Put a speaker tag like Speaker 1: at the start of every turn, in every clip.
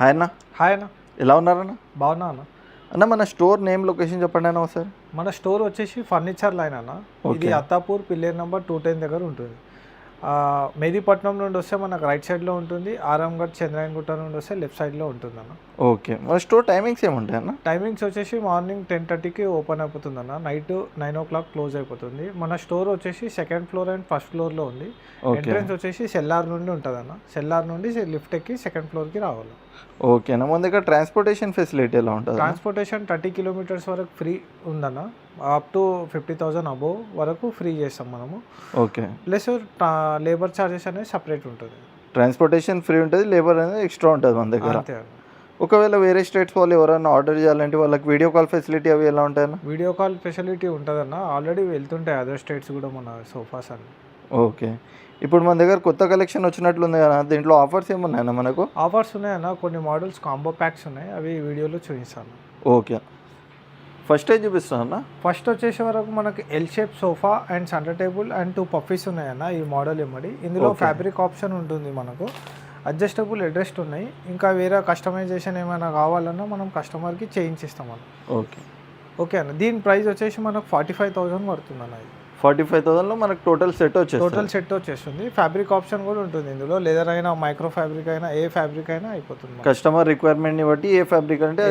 Speaker 1: Hi అన్న.
Speaker 2: Hi అన్న,
Speaker 1: ఎలా ఉన్నారన్న?
Speaker 2: బాగున్నా అన్న.
Speaker 1: అన్న మన స్టోర్ నేమ్ లొకేషన్ చెప్పండి అన్న ఒకసారి.
Speaker 2: మన స్టోర్ వచ్చేసి ఫర్నిచర్ లైన్ అన్న. ఇది
Speaker 1: ఓకే.
Speaker 2: అత్తాపూర్ పిల్లర్ నెంబర్ 210 దగ్గర ఉంటుంది. మెహదీపట్నం నుండి వస్తే మనకు రైట్ సైడ్లో ఉంటుంది. ఆరాంఘడ్ చంద్రాయణగుట్ట నుండి వస్తే లెఫ్ట్ సైడ్లో ఉంటుంది అన్న.
Speaker 1: ఓకే. మన స్టోర్ టైమింగ్స్ ఏముంటాయి అన్న?
Speaker 2: టైమింగ్స్ వచ్చేసి మార్నింగ్ 10:30కి ఓపెన్ అయిపోతుంది అన్న. నైట్ 9 o'clock క్లోజ్ అయిపోతుంది. మన స్టోర్ వచ్చేసి సెకండ్ ఫ్లోర్ అండ్ ఫస్ట్ ఫ్లోర్లో ఉంది. ఎంట్రన్స్ వచ్చేసి సెల్లార్ నుండి ఉంటుంది అన్న. సెల్లార్ నుండి లిఫ్ట్ ఎక్కి సెకండ్ ఫ్లోర్కి రావాలి.
Speaker 1: ఓకే అన్న. మన దగ్గర ట్రాన్స్పోర్టేషన్ ఫెసిలిటీ ఎలా ఉంటుంది?
Speaker 2: ట్రాన్స్పోర్టేషన్ 30 kilometers వరకు ఫ్రీ ఉందన్న. అప్ టు 50,000 అబోవ్ వరకు ఫ్రీ చేస్తాం మనము.
Speaker 1: ఓకే.
Speaker 2: ప్లస్ లేబర్ ఛార్జెస్ అనేది సపరేట్ ఉంటుంది.
Speaker 1: ట్రాన్స్పోర్టేషన్ ఫ్రీ ఉంటుంది, లేబర్ అనేది ఎక్స్ట్రా ఉంటుంది మన దగ్గర.
Speaker 2: అంతే అన్న.
Speaker 1: ఒకవేళ వేరే స్టేట్స్ వాళ్ళు ఎవరైనా ఆర్డర్ చేయాలంటే వాళ్ళకి వీడియో కాల్ ఫెసిలిటీ అవి ఎలా ఉంటాయన్న?
Speaker 2: వీడియో కాల్ ఫెసిలిటీ ఉంటుందన్న. ఆల్రెడీ వెళ్తుంటాయి అదర్ స్టేట్స్ కూడా మన సోఫాస్ అన్ని.
Speaker 1: ఓకే. ఇప్పుడు మన దగ్గర కొత్త కలెక్షన్ వచ్చినట్లుంది కదా, దీంట్లో ఆఫర్స్ ఏమున్నాయన్న మనకు?
Speaker 2: ఆఫర్స్ ఉన్నాయన్న. కొన్ని మోడల్స్ కాంబో ప్యాక్స్ ఉన్నాయి, అవి వీడియోలో చూపిస్తాను.
Speaker 1: ఓకే. ఫస్ట్ ఏం చూపిస్తాను అన్న?
Speaker 2: ఫస్ట్ వచ్చేసే వరకు మనకి L shape sofa and centre table and 2 puffies ఉన్నాయన్న. ఈ మోడల్ ఇమ్మడి ఇందులో ఫ్యాబ్రిక్ ఆప్షన్ ఉంటుంది మనకు. అడ్జస్టబుల్ అడ్రెస్ట్ ఉన్నాయి. ఇంకా వేరే కస్టమైజేషన్ ఏమైనా కావాలన్నా మనం కస్టమర్కి చేయించిస్తాం అన్న.
Speaker 1: ఓకే.
Speaker 2: ఓకే అన్న. దీని ప్రైస్ వచ్చేసి మనకు 45,000 పడుతుంది అన్న. ఇది
Speaker 1: 45,000లో మనకు టోటల్ సెట్ వచ్చేస్తుంది.
Speaker 2: టోటల్ సెట్ వచ్చేస్తుంది. ఫ్యాబ్రిక్ ఆప్షన్ కూడా ఉంటుంది ఇందులో. లెదర్ అయినా, మైక్రో ఫ్యాబ్రిక్ అయినా, ఏ ఫ్యాబ్రిక్ అయినా అయిపోతుంది.
Speaker 1: కస్టమర్ రిక్వైర్మెంట్ని బట్టి ఏ ఫ్యాబ్రిక్ అంటే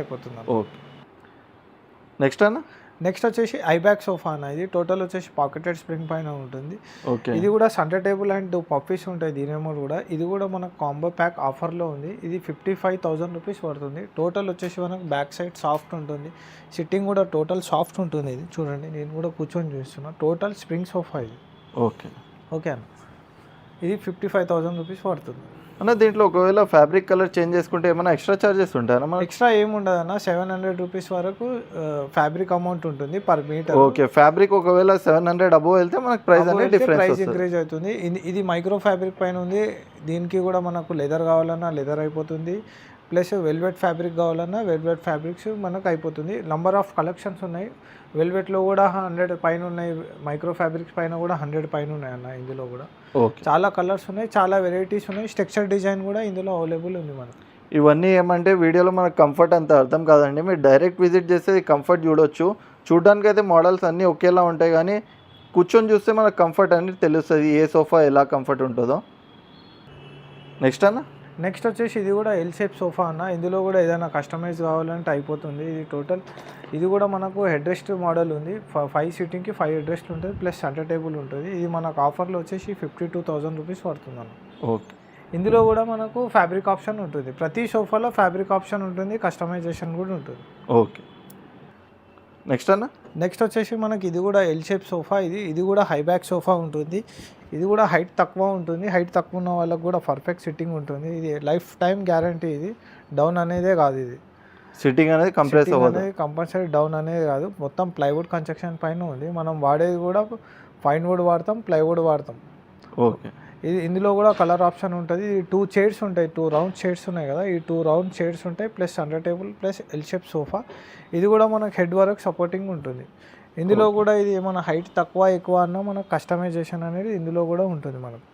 Speaker 2: అయిపోతుంది.
Speaker 1: ఓకే. నెక్స్ట్ అన్న?
Speaker 2: నెక్స్ట్ వచ్చేసి ఐబ్యాక్ సోఫా అన్న. ఇది టోటల్ వచ్చేసి పాకెటెడ్ స్ప్రింగ్ పైన ఉంటుంది.
Speaker 1: ఓకే.
Speaker 2: ఇది కూడా సెంటర్ టేబుల్ అండ్ 2 పఫీస్ ఉంటాయి దీని కూడా. ఇది కూడా మనకు కాంబో ప్యాక్ ఆఫర్లో ఉంది. ఇది 55,000 రూపీస్ పడుతుంది. టోటల్ వచ్చేసి మనకు బ్యాక్ సైడ్ సాఫ్ట్ ఉంటుంది. సిట్టింగ్ కూడా టోటల్ సాఫ్ట్ ఉంటుంది. ఇది చూడండి, నేను కూడా కూర్చొని చూస్తున్నా. టోటల్ స్ప్రింగ్ సోఫా ఇది.
Speaker 1: ఓకే.
Speaker 2: ఓకే అన్న. ఇది 55,000 రూపీస్ పడుతుంది
Speaker 1: అన్న. దీంట్లో ఒకవేళ ఫ్యాబ్రిక్ కలర్ చేంజ్ చేసుకుంటే ఏమైనా ఎక్స్ట్రా చార్జెస్ ఉంటాయన్నా? మన
Speaker 2: ఎక్స్ట్రా ఏమి ఉండదు అన్న. 700 రూపీస్ వరకు ఫ్యాబ్రిక్ అమౌంట్ ఉంటుంది పర్ మీటర్.
Speaker 1: ఓకే. ఫ్యాబ్రిక్ ఒకవేళ 700 అబోవ్ వెళ్తే మనకు ప్రైస్ అనేది
Speaker 2: ప్రైస్ ఇంక్రీజ్ అవుతుంది. ఇది మైక్రో ఫ్యాబ్రిక్ పైన ఉంది. దీనికి కూడా మనకు లెదర్ కావాలన్నా లెదర్ అయిపోతుంది. ప్లస్ వెల్వెట్ ఫ్యాబ్రిక్ కావాలన్నా వెల్వెట్ ఫ్యాబ్రిక్స్ మనకు అయిపోతుంది. నంబర్ ఆఫ్ కలెక్షన్స్ ఉన్నాయి. వెల్వెట్లో కూడా 100 పైన ఉన్నాయి. మైక్రో ఫ్యాబ్రిక్స్ పైన కూడా 100 పైన ఉన్నాయి అన్న. ఇందులో కూడా చాలా కలర్స్ ఉన్నాయి, చాలా వెరైటీస్ ఉన్నాయి. స్ట్రక్చర్ డిజైన్ కూడా ఇందులో అవైలబుల్ ఉంది మనకు.
Speaker 1: ఇవన్నీ ఏమంటే వీడియోలో మనకు కంఫర్ట్ అంత అర్థం కాదండి. మీరు డైరెక్ట్ విజిట్ చేస్తే కంఫర్ట్ చూడొచ్చు. చూడడానికి అయితే మోడల్స్ అన్నీ ఒకేలా ఉంటాయి, కానీ కూర్చొని చూస్తే మనకు కంఫర్ట్ అనేది తెలుస్తుంది, ఏ సోఫా ఎలా కంఫర్ట్ ఉంటుందో. నెక్స్ట్ అన్న?
Speaker 2: నెక్స్ట్ వచ్చేసి ఇది కూడా ఎల్ షేప్ సోఫా అన్న. ఇందులో కూడా ఏదైనా కస్టమైజ్ కావాలంటే అయిపోతుంది. ఇది టోటల్ ఇది కూడా మనకు హెడ్ రెస్ట్ మోడల్ ఉంది. 5 సీటింగ్కి 5 హెడ్ రెస్ట్ ఉంటుంది. ప్లస్ సెంటర్ టేబుల్ ఉంటుంది. ఇది మనకు ఆఫర్లో వచ్చేసి 52,000 రూపీస్ పడుతుంది అన్న.
Speaker 1: ఓకే.
Speaker 2: ఇందులో కూడా మనకు ఫ్యాబ్రిక్ ఆప్షన్ ఉంటుంది. ప్రతి సోఫాలో ఫ్యాబ్రిక్ ఆప్షన్ ఉంటుంది, కస్టమైజేషన్ కూడా ఉంటుంది.
Speaker 1: ఓకే. నెక్స్ట్ అన్న?
Speaker 2: నెక్స్ట్ వచ్చేసి మనకి ఇది కూడా ఎల్ షేప్ సోఫా. ఇది కూడా హై బ్యాక్ సోఫా ఉంటుంది. ఇది కూడా హైట్ తక్కువ ఉంటుంది. హైట్ తక్కువ ఉన్న వాళ్ళకి కూడా పర్ఫెక్ట్ సిట్టింగ్ ఉంటుంది. ఇది లైఫ్ టైం గ్యారంటీ. ఇది డౌన్ అనేదే కాదు. ఇది
Speaker 1: సిట్టింగ్ అనేది
Speaker 2: కంపల్సరీ డౌన్ అనేది కాదు. మొత్తం ప్లైవుడ్ కన్స్ట్రక్షన్ పైన ఉంది. మనం వాడేది కూడా ఫైన్ వుడ్ వాడతాం, ప్లైవుడ్ వాడతాం.
Speaker 1: ఓకే.
Speaker 2: ఇందులో కూడా కలర్ ఆప్షన్ ఉంటుంది. 2 చైర్స్ ఉంటాయి. 2 రౌండ్ చైర్స్ ఉన్నాయి కదా, ఈ 2 రౌండ్ చైర్స్ ఉంటాయి. Plus centre table plus L shape sofa. ఇది కూడా మనకు హెడ్ వరకు సపోర్టింగ్ ఉంటుంది. ఇందులో కూడా ఇది ఏమైనా హైట్ తక్కువ ఎక్కువ అన్నా మనకు కస్టమైజేషన్ అనేది ఇందులో కూడా ఉంటుంది మనకు.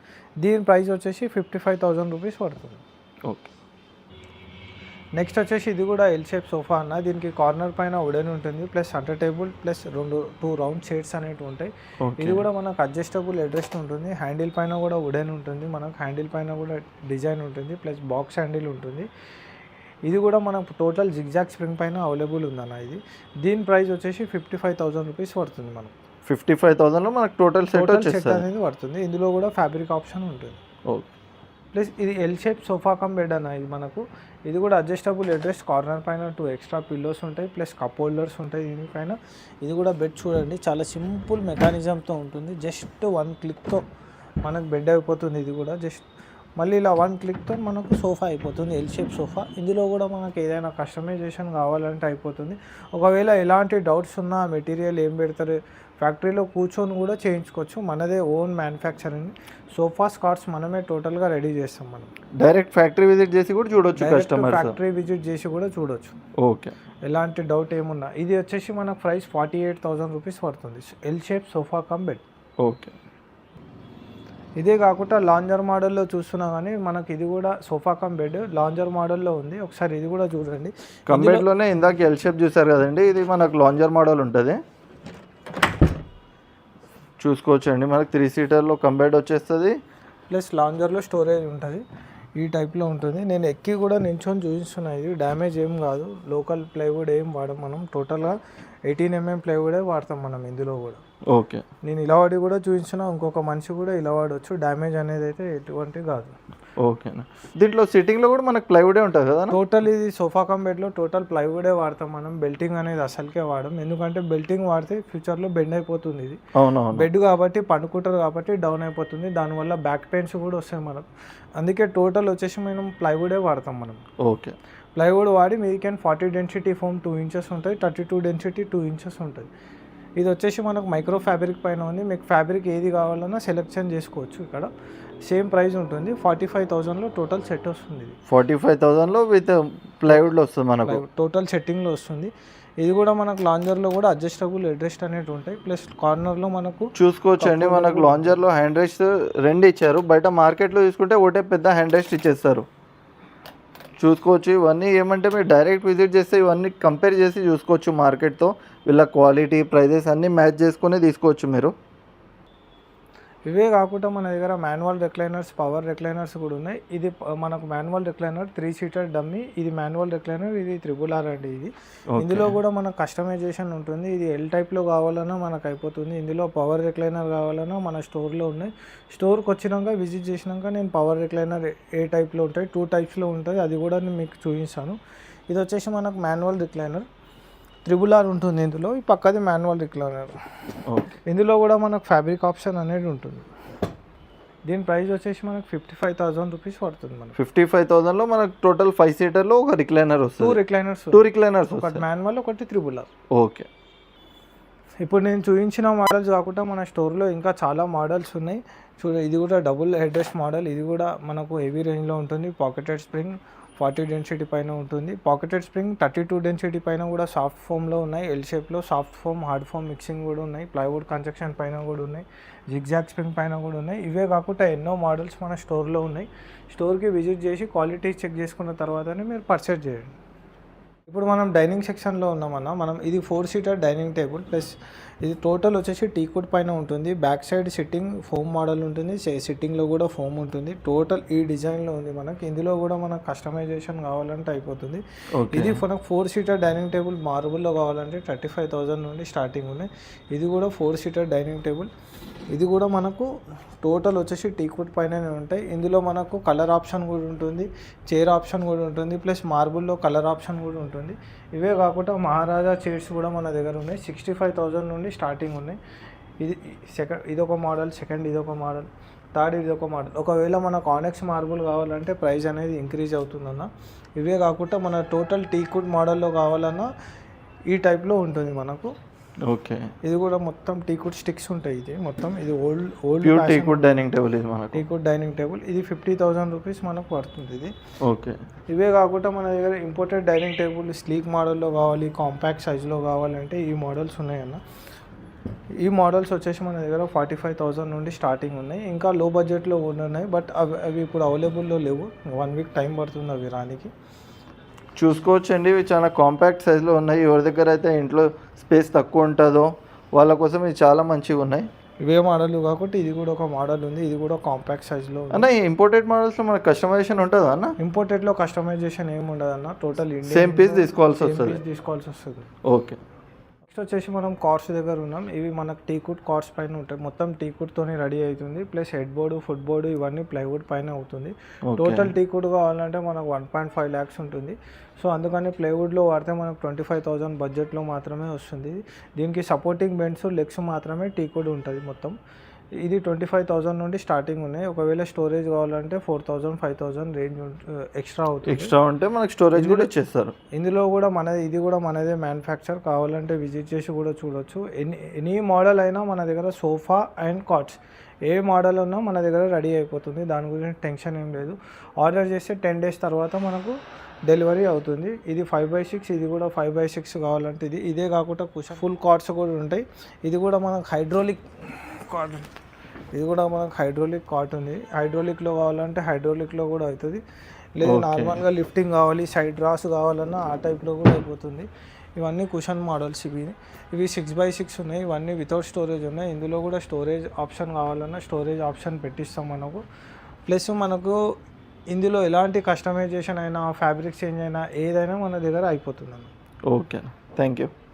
Speaker 2: దీని ప్రైస్ వచ్చేసి 55,000 రూపీస్ పడుతుంది.
Speaker 1: ఓకే.
Speaker 2: నెక్స్ట్ వచ్చేసి ఇది కూడా ఎల్ షేప్ సోఫా అన్న. దీనికి కార్నర్ పైన వుడెన్ ఉంటుంది. Plus centre table plus 2 round chairs అనేవి ఉంటాయి. ఇది కూడా మనకు అడ్జస్టబుల్ అడ్రెస్ట్ ఉంటుంది. హ్యాండిల్ పైన కూడా వుడెన్ ఉంటుంది. మనకు హ్యాండిల్ పైన కూడా డిజైన్ ఉంటుంది. ప్లస్ బాక్స్ హ్యాండిల్ ఉంటుంది. ఇది కూడా మనకు టోటల్ జిగ్జాగ్ స్ప్రింగ్ పైన అవైలబుల్ ఉందన్న. ఇది దీని ప్రైస్ వచ్చేసి 55,000 రూపీస్ పడుతుంది మనకు.
Speaker 1: 55,000లో మనకు టోటల్ సెట్
Speaker 2: అనేది పడుతుంది. ఇందులో కూడా ఫ్యాబ్రిక్ ఆప్షన్ ఉంటుంది.
Speaker 1: ఓకే.
Speaker 2: ప్లస్ ఇది L shape sofa cum bed అన్న. ఇది మనకు ఇది కూడా అడ్జస్టబుల్ అడ్రెస్ట్. కార్నర్ పైన 2 ఎక్స్ట్రా పిల్లోస్ ఉంటాయి. ప్లస్ కప్ హోల్డర్స్ ఉంటాయి దీనిపైన. ఇది కూడా బెడ్ చూడండి, చాలా సింపుల్ మెకానిజంతో ఉంటుంది. జస్ట్ 1 క్లిక్తో మనకు బెడ్ అయిపోతుంది. ఇది కూడా జస్ట్ మళ్ళీ ఇలా 1 క్లిక్తో మనకు సోఫా అయిపోతుంది. L shape sofa. ఇందులో కూడా మనకు ఏదైనా కస్టమైజేషన్ కావాలంటే అయిపోతుంది. ఒకవేళ ఎలాంటి డౌట్స్ ఉన్నా మెటీరియల్ ఏం పెడతారు, ఫ్యాక్టరీలో కూర్చొని కూడా చేయించుకోవచ్చు. మనదే ఓన్ మ్యానుఫ్యాక్చరింగ్. సోఫాస్ కార్డ్స్ మనమే టోటల్గా రెడీ చేస్తాం. మనం
Speaker 1: డైరెక్ట్ ఫ్యాక్టరీ విజిట్ చేసి కూడా చూడొచ్చు.
Speaker 2: ఫ్యాక్టరీ విజిట్ చేసి కూడా చూడొచ్చు.
Speaker 1: ఓకే.
Speaker 2: ఎలాంటి డౌట్ ఏమున్నా. ఇది వచ్చేసి మనకు ప్రైస్ 48,000 రూపీస్ పడుతుంది. L shape sofa cum bed.
Speaker 1: Okay.
Speaker 2: ఇదే కాకుండా లాంజర్ మోడల్లో చూస్తున్నా కానీ మనకి ఇది కూడా సోఫా కమ్ బెడ్ లాంజర్ మోడల్లో ఉంది. ఒకసారి ఇది కూడా చూడండి.
Speaker 1: కంబెడ్లోనే ఇందాక ఎల్ షేప్ చూసారు కదండి, ఇది మనకు లాంజర్ మోడల్ ఉంటుంది. చూసుకోవచ్చండి, మనకు 3 సీటర్లో కంబెడ్ వచ్చేస్తుంది,
Speaker 2: ప్లస్ లాంజర్లో స్టోరేజ్ ఉంటుంది. ఈ టైప్లో ఉంటుంది. నేను ఎక్కి కూడా నించొని చూపిస్తున్నా. ఇది డ్యామేజ్ ఏం కాదు. లోకల్ ప్లైవుడ్ ఏం వాడం మనం. టోటల్గా 18 mm ప్లైవుడే వాడతాం మనం ఇందులో కూడా.
Speaker 1: ఓకే,
Speaker 2: నేను ఇలా వాడి కూడా చూపించిన, ఇంకొక మనిషి కూడా ఇలా వాడవచ్చు. డ్యామేజ్ అనేది అయితే ఎటువంటి కాదు.
Speaker 1: ఓకేనా. దీంట్లో సిట్టింగ్లో కూడా మనకు ప్లైవుడే ఉంటుంది కదా.
Speaker 2: టోటల్ ఇది సోఫా కమ్ బెడ్లో టోటల్ ప్లైవుడే వాడతాం మనం. బెల్టింగ్ అనేది అసలుకే వాడడం. ఎందుకంటే బెల్టింగ్ వాడితే ఫ్యూచర్లో బెండ్ అయిపోతుంది. ఇది
Speaker 1: అవునవును,
Speaker 2: బెడ్ కాబట్టి పండుకుంటారు కాబట్టి డౌన్ అయిపోతుంది. దానివల్ల బ్యాక్ పెయిన్స్ కూడా వస్తాయి మనకు. అందుకే టోటల్ వచ్చేసి మనం ప్లైవుడే వాడతాం మనం.
Speaker 1: ఓకే,
Speaker 2: ప్లైవుడ్ వాడి మీకు 40 డెన్సిటీ ఫోమ్ 2 inches ఉంటుంది, 32 డెన్సిటీ 2 inches ఉంటుంది. ఇది వచ్చేసి మనకు మైక్రో ఫ్యాబ్రిక్ పైన ఉంది. మీకు ఫ్యాబ్రిక్ ఏది కావాలన్నా సెలెక్షన్ చేసుకోవచ్చు. ఇక్కడ సేమ్ ప్రైస్ ఉంటుంది. 45,000లో టోటల్ సెట్ వస్తుంది. ఇది
Speaker 1: 45,000లో విత్ ప్లైవుడ్లో వస్తుంది మనకు.
Speaker 2: టోటల్ సెట్టింగ్లో వస్తుంది. ఇది కూడా మనకు లాంజర్లో కూడా అడ్జస్టబుల్ హెడ్ రెస్ట్ అనేవి ఉంటాయి. ప్లస్ కార్నర్లో మనకు
Speaker 1: చూసుకోవచ్చండి, మనకు లాంజర్లో హ్యాండ్ రెస్ట్ 2 ఇచ్చారు. బయట మార్కెట్లో తీసుకుంటే ఒకటే పెద్ద హ్యాండ్ రెస్ట్ ఇచ్చేస్తారు. చూసుకోవచ్చు. ఇవన్నీ ఏమంటే మీరు డైరెక్ట్ విజిట్ చేస్తే ఇవన్నీ కంపేర్ చేసి చూసుకోవచ్చు మార్కెట్తో. వీళ్ళ క్వాలిటీ ప్రైజెస్ అన్నీ మ్యాచ్ చేసుకొని తీసుకోవచ్చు మీరు.
Speaker 2: ఇవే కాకుండా మన దగ్గర మాన్యువల్ రిక్లైనర్స్, పవర్ రిక్లైనర్స్ కూడా ఉన్నాయి. ఇది మనకు మాన్యువల్ రిక్లైనర్ 3 సీటర్ డమ్మీ. ఇది మాన్యువల్ రిక్లైనర్, ఇది RRR అండి. ఇది ఇందులో కూడా మనకు కస్టమైజేషన్ ఉంటుంది. ఇది ఎల్ టైప్లో కావాలన్నా మనకు అయిపోతుంది. ఇందులో పవర్ రిక్లైనర్ కావాలన్నా మన స్టోర్లో ఉన్నాయి. స్టోర్కి వచ్చినాక విజిట్ చేసినాక నేను పవర్ రిక్లైనర్ ఏ టైప్లో ఉంటాయి, 2 టైప్స్లో ఉంటుంది, అది కూడా నేను మీకు చూపిస్తాను. ఇది వచ్చేసి మనకు మాన్యువల్ రిక్లైనర్ RRR ఉంటుంది ఇందులో. ఈ పక్కది మాన్యువల్ రిక్లైనర్. ఇందులో కూడా మనకు ఫ్యాబ్రిక్ ఆప్షన్ అనేది ఉంటుంది. దీని ప్రైస్ వచ్చేసి మనకు 55,000 రూపీస్ పడుతుంది. మనకు
Speaker 1: 55,000లో మనకు టోటల్ 5 సీటర్లో ఒక రిక్లైనర్ వస్తుంది.
Speaker 2: 2 రిక్లైనర్స్, ఒకటి మాన్యువల్, ఒకటి RRR.
Speaker 1: ఓకే,
Speaker 2: ఇప్పుడు నేను చూపించిన మోడల్స్ కాకుండా మన స్టోర్లో ఇంకా చాలా మోడల్స్ ఉన్నాయి. ఇది కూడా డబుల్ హెడ్ రెస్ట్ మోడల్. ఇది కూడా మనకు హెవీ రేంజ్లో ఉంటుంది. పాకెటెడ్ స్ప్రింగ్ 40 డెన్సిటీ పైన ఉంటుంది. పాకెటెడ్ స్ప్రింగ్ 32 డెన్సిటీ పైన కూడా సాఫ్ట్ ఫోమ్లో ఉన్నాయి. ఎల్ షేప్లో soft foam, hard foam mixing కూడా ఉన్నాయి. ప్లైవుడ్ కన్స్ట్రక్షన్ పైన కూడా ఉన్నాయి. జిగ్జాగ్ స్ప్రింగ్ పైన కూడా ఉన్నాయి. ఇవే కాకుండా ఎన్నో మోడల్స్ మన స్టోర్లో ఉన్నాయి. స్టోర్కి విజిట్ చేసి క్వాలిటీ చెక్ చేసుకున్న తర్వాతనే మీరు పర్చేజ్ చేయండి. ఇప్పుడు మనం డైనింగ్ సెక్షన్లో ఉన్నామన్నా. మనం ఇది 4 సీటర్ డైనింగ్ టేబుల్. ప్లస్ ఇది టోటల్ వచ్చేసి టీకుడ్ పైన ఉంటుంది. Back side sitting foam model ఉంటుంది. సిట్టింగ్లో కూడా ఫోమ్ ఉంటుంది. టోటల్ ఈ డిజైన్లో ఉంది మనకి. ఇందులో కూడా మనకు కస్టమైజేషన్ కావాలంటే అయిపోతుంది. ఇది మనకు 4 సీటర్ డైనింగ్ టేబుల్ మార్బుల్లో కావాలంటే 35,000 నుండి స్టార్టింగ్ ఉన్నాయి. ఇది కూడా 4 సీటర్ డైనింగ్ టేబుల్. ఇది కూడా మనకు టోటల్ వచ్చేసి టీకుడ్ పైననే ఉంటాయి. ఇందులో మనకు కలర్ ఆప్షన్ కూడా ఉంటుంది, చైర్ ఆప్షన్ కూడా ఉంటుంది, ప్లస్ మార్బుల్లో కలర్ ఆప్షన్ కూడా ఉంటుంది. ఇవే కాకుండా మహారాజా చైర్స్ కూడా మన దగ్గర ఉన్నాయి. 65,000 నుండి స్టార్టింగ్ ఉన్నాయి. ఇదొక మోడల్, సెకండ్ ఇదొక మోడల్, థర్డ్ ఇదొక మోడల్. ఒకవేళ మనకు ఆనెక్స్ మార్బుల్ కావాలంటే ప్రైస్ అనేది ఇంక్రీజ్ అవుతుందన్న. ఇవే కాకుండా మన టోటల్ టీకుడ్ మోడల్లో కావాలన్నా ఈ టైప్లో ఉంటుంది మనకు.
Speaker 1: ఓకే,
Speaker 2: ఇది కూడా మొత్తం టీకుడ్ స్టిక్స్ ఉంటాయి. ఇది మొత్తం ఇది ఓల్డ్
Speaker 1: టీకుడ్ డైనింగ్ టేబుల్. ఇది మనకు
Speaker 2: టీకుడ్ డైనింగ్ టేబుల్. ఇది 50,000 రూపీస్ మనకు పడుతుంది ఇది.
Speaker 1: ఓకే,
Speaker 2: ఇవే కాకుండా మన దగ్గర ఇంపోర్టెడ్ డైనింగ్ టేబుల్ స్లీక్ మోడల్లో కావాలి, కాంపాక్ట్ సైజులో కావాలంటే ఈ మోడల్స్ ఉన్నాయన్న. ఈ మోడల్స్ వచ్చేసి మన దగ్గర 45,000 నుండి స్టార్టింగ్ ఉన్నాయి. ఇంకా లో బడ్జెట్లో ఉన్నాయి, బట్ అవి ఇప్పుడు అవైలబుల్లో లేవు. 1 వీక్ టైం పడుతుంది అవి రానికి.
Speaker 1: చూసుకోవచ్చండి, ఇవి చాలా కాంపాక్ట్ సైజులో ఉన్నాయి. ఎవరి దగ్గర అయితే ఇంట్లో స్పేస్ తక్కువ ఉంటుందో వాళ్ళ కోసం ఇవి చాలా మంచిగా ఉన్నాయి.
Speaker 2: ఇవే మోడల్ కాకుండా ఇది కూడా ఒక మోడల్ ఉంది. ఇది కూడా కాంపాక్ట్ సైజులో.
Speaker 1: అన్న ఈ ఇంపోర్టెడ్ మోడల్స్లో మనకు కస్టమైజేషన్ ఉంటుందా అన్న?
Speaker 2: ఇంపోర్టెడ్లో కస్టమైజేషన్ ఏమి ఉండదు అన్న. టోటల్
Speaker 1: సేమ్ పీస్ తీసుకోవాల్సి వస్తుంది. ఓకే,
Speaker 2: నెక్స్ట్ వచ్చేసి మనం కార్డ్స్ దగ్గర ఉన్నాం. ఇవి మనకు టీకుడ్ కార్డ్స్ పైన ఉంటాయి. మొత్తం టీకుడ్తోనే రెడీ అవుతుంది. Plus head board, foot board ఇవన్నీ ప్లైవుడ్ పైన అవుతుంది. టోటల్ టీకుడ్ కావాలంటే మనకు 1.5 lakhs ఉంటుంది. సో అందుకని ప్లైవుడ్లో వాడితే మనకు 25,000 బడ్జెట్లో మాత్రమే వస్తుంది. దీనికి సపోర్టింగ్ బెండ్స్, లెగ్స్ మాత్రమే టీకుడ్ ఉంటుంది మొత్తం. ఇది 25,000 నుండి స్టార్టింగ్ ఉన్నాయి. ఒకవేళ స్టోరేజ్ కావాలంటే 4,000, 5,000 రేంజ్ ఎక్స్ట్రా అవుతుంది.
Speaker 1: ఎక్స్ట్రా ఉంటే మనకి స్టోరేజ్ కూడా ఇచ్చేస్తారు.
Speaker 2: ఇందులో కూడా ఇది కూడా మనదే మ్యానుఫ్యాక్చర్. కావాలంటే విజిట్ చేసి కూడా చూడొచ్చు. ఎనీ మోడల్ అయినా మన దగ్గర సోఫా అండ్ కాట్స్ ఏ మోడల్ ఉన్నా మన దగ్గర రెడీ అయిపోతుంది. దాని గురించి టెన్షన్ ఏం లేదు. ఆర్డర్ చేస్తే 10 days తర్వాత మనకు డెలివరీ అవుతుంది. ఇది 5x6, ఇది కూడా 5x6 కావాలంటే ఇదే కాకుండా ఫుల్ కార్డ్స్ కూడా ఉంటాయి. ఇది కూడా మనకు హైడ్రాలిక్ కార్డ్. ఇది కూడా మనకు హైడ్రోలిక్ కాట్ ఉంది. హైడ్రోలిక్లో కావాలంటే హైడ్రోలిక్లో కూడా అవుతుంది, లేదు
Speaker 1: ఓకే.
Speaker 2: నార్మల్గా లిఫ్టింగ్ కావాలి సైడ్ రాస్ కావాలన్నా ఆ టైప్లో కూడా అయిపోతుంది. ఇవన్నీ కుషన్ మోడల్స్ ఇవి 6x6 ఉన్నాయి. ఇవన్నీ వితౌట్ స్టోరేజ్ ఉన్నాయి. ఇందులో కూడా స్టోరేజ్ ఆప్షన్ కావాలన్నా స్టోరేజ్ ఆప్షన్ పెట్టిస్తాం మనకు. ప్లస్ మనకు ఇందులో ఎలాంటి కస్టమైజేషన్ అయినా ఫ్యాబ్రిక్ చేంజ్ అయినా ఏదైనా మన దగ్గర అయిపోతుంది అన్న.
Speaker 1: Okay, thank you.